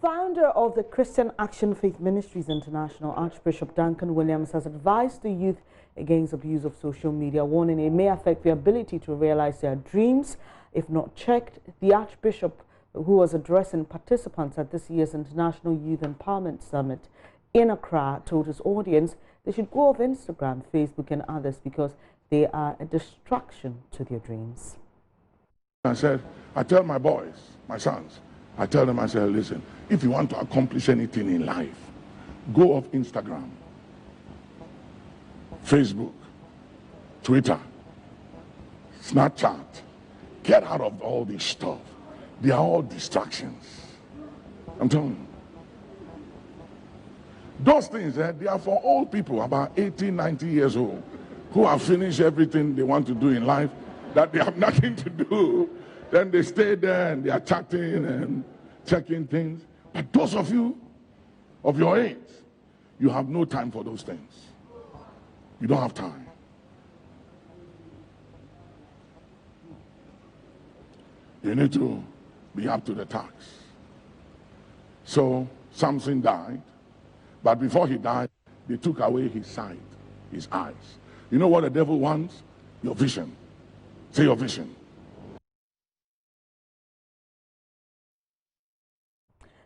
founder of the Christian Action Faith Ministries International, Archbishop Duncan Williams, has advised the youth against abuse of social media, warning it may affect their ability to realize their dreams if not checked. The Archbishop, who was addressing participants at this year's International Youth Empowerment Summit in Accra, told his audience they should go off Instagram, Facebook and others because they are a distraction to their dreams. I said, I tell my boys, my sons, I tell them, I said, listen, if you want to accomplish anything in life, go off Instagram, Facebook, Twitter, Snapchat. Get out of all this stuff. They are all distractions. I'm telling you. Those things, they are for old people, about 80, 90 years old, who have finished everything they want to do in life, that they have nothing to do. Then they stay there and they are chatting and checking things. But those of you of your age, you have no time for those things. You don't have time. You need to be up to the task. So Samson died, but before he died, they took away his sight, his eyes. You know what the devil wants? Your vision. Say your vision.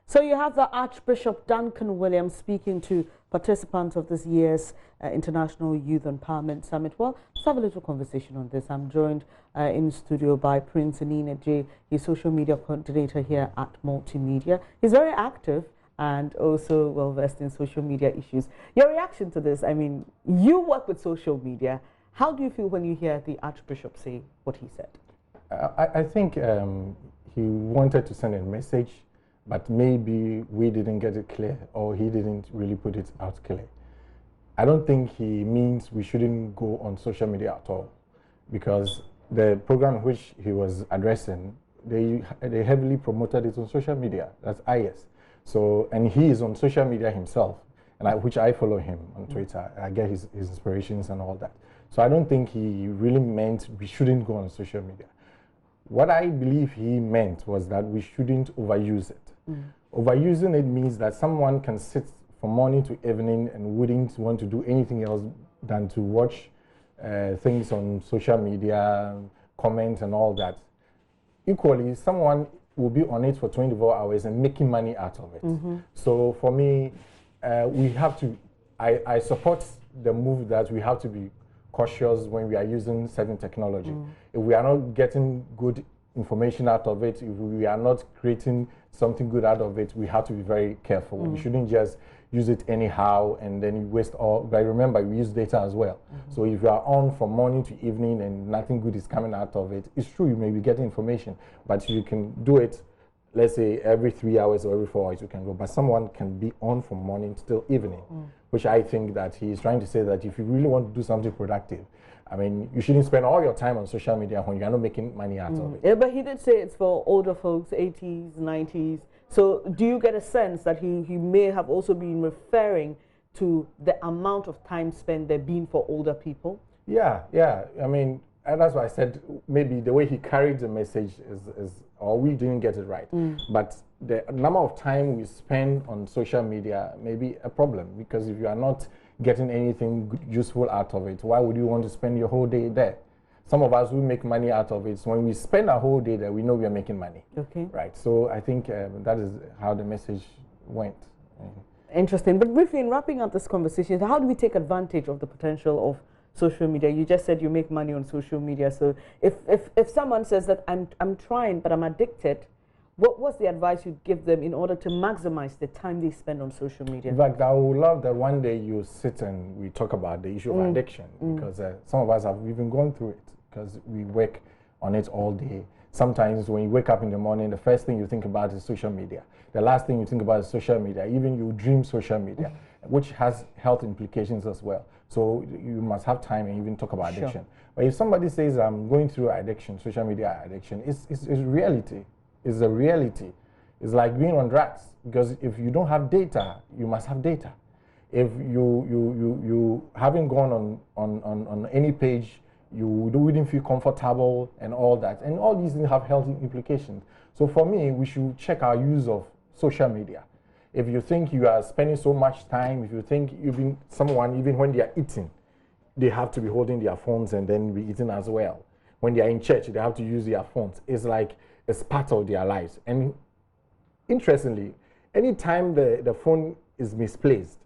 So you have the Archbishop Duncan Williams speaking to participants of this year's International Youth Empowerment Summit. Well, let's have a little conversation on this. I'm joined in studio by Prince Anina J. He's social media coordinator here at Multimedia. He's very active and also well-versed in social media issues. Your reaction to this? I mean, you work with social media. How do you feel when you hear the Archbishop say what he said? I think he wanted to send a message, but maybe we didn't get it clear, or he didn't really put it out clear. I don't think he means we shouldn't go on social media at all, because the program which he was addressing, they heavily promoted it on social media. That's IS. So, and he is on social media himself, and which I follow him on Twitter. I get his inspirations and all that. So I don't think he really meant we shouldn't go on social media. What I believe he meant was that we shouldn't overuse it. Overusing it means that someone can sit from morning to evening and wouldn't want to do anything else than to watch things on social media, comment and all that. Equally, someone will be on it for 24 hours and making money out of it. So for me, we have to, I support the move that we have to be cautious when we are using certain technology. If we are not getting good information out of it, if we are not creating something good out of it, we have to be very careful. We shouldn't just use it anyhow and then you waste all. But remember, we use data as well. So if you are on from morning to evening and nothing good is coming out of it, it's true you may be getting information, but you can do it, let's say every 3 hours or every 4 hours you can go. But someone can be on from morning till evening, which I think that he is trying to say that if you really want to do something productive, I mean, you shouldn't spend all your time on social media when you are not making money out of it. Yeah, but he did say it's for older folks, 80s, 90s. So do you get a sense that he may have also been referring to the amount of time spent there being for older people? Yeah. I mean, and that's why I said maybe the way he carried the message is or we didn't get it right. But the number of time we spend on social media may be a problem, because if you are not getting anything useful out of it, why would you want to spend your whole day there? Some of us, we make money out of it. So when we spend our whole day there, we know we are making money. Okay. Right. So I think that is how the message went. Interesting. But briefly, in wrapping up this conversation, how do we take advantage of the potential of social media? You just said you make money on social media. So if someone says that I'm trying, but I'm addicted, what's the advice you'd give them in order to maximize the time they spend on social media? In fact, I would love that one day you sit and we talk about the issue of addiction, because some of us have even gone through it, because we work on it all day. Sometimes when you wake up in the morning, the first thing you think about is social media. The last thing you think about is social media. Even you dream social media, which has health implications as well. So you must have time and even talk about addiction. But if somebody says, I'm going through addiction, social media addiction, it's reality. It's a reality. It's like being on drugs, because if you don't have data, you must have data. If you haven't gone on any page, you wouldn't feel comfortable and all that. And all these things have health implications. So for me, we should check our use of social media. If you think you are spending so much time, if you think even someone, even when they are eating, they have to be holding their phones and then be eating as well. When they are in church, they have to use their phones. It's like it's part of their lives. And interestingly, anytime the phone is misplaced,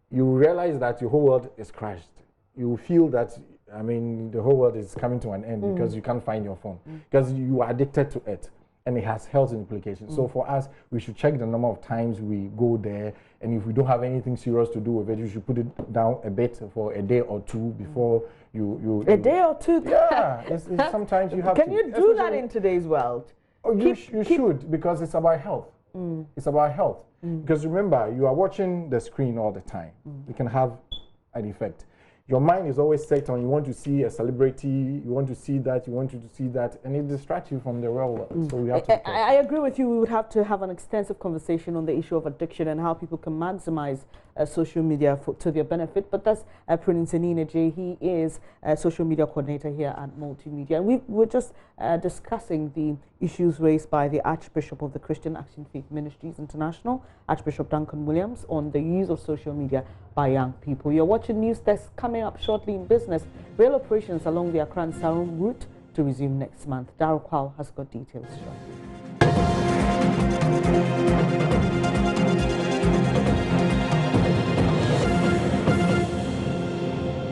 you realize that your whole world is crashed. You feel that, I mean, the whole world is coming to an end because you can't find your phone, because you are addicted to it. And it has health implications. So for us, we should check the number of times we go there. And if we don't have anything serious to do with it, you should put it down a bit for a day or two before you a day or two? Yeah, it's sometimes you have to. Can you do that in today's world? Oh, you should, because it's about health. It's about health. Because remember, you are watching the screen all the time. It can have an effect. Your mind is always set on you want to see a celebrity, you want to see that, and it distracts you from the real world. So we have to. I agree with you. We would have to have an extensive conversation on the issue of addiction and how people can maximize social media to their benefit. But that's Prince Anina J. He is a social media coordinator here at Multimedia. And we were just discussing the issues raised by the Archbishop of the Christian Action Faith Ministries International, Archbishop Duncan Williams, on the use of social media by young people. You're watching news that's coming up shortly in business. Rail operations along the Accra and Sarum route to resume next month. Darryl Kwao has got details shortly.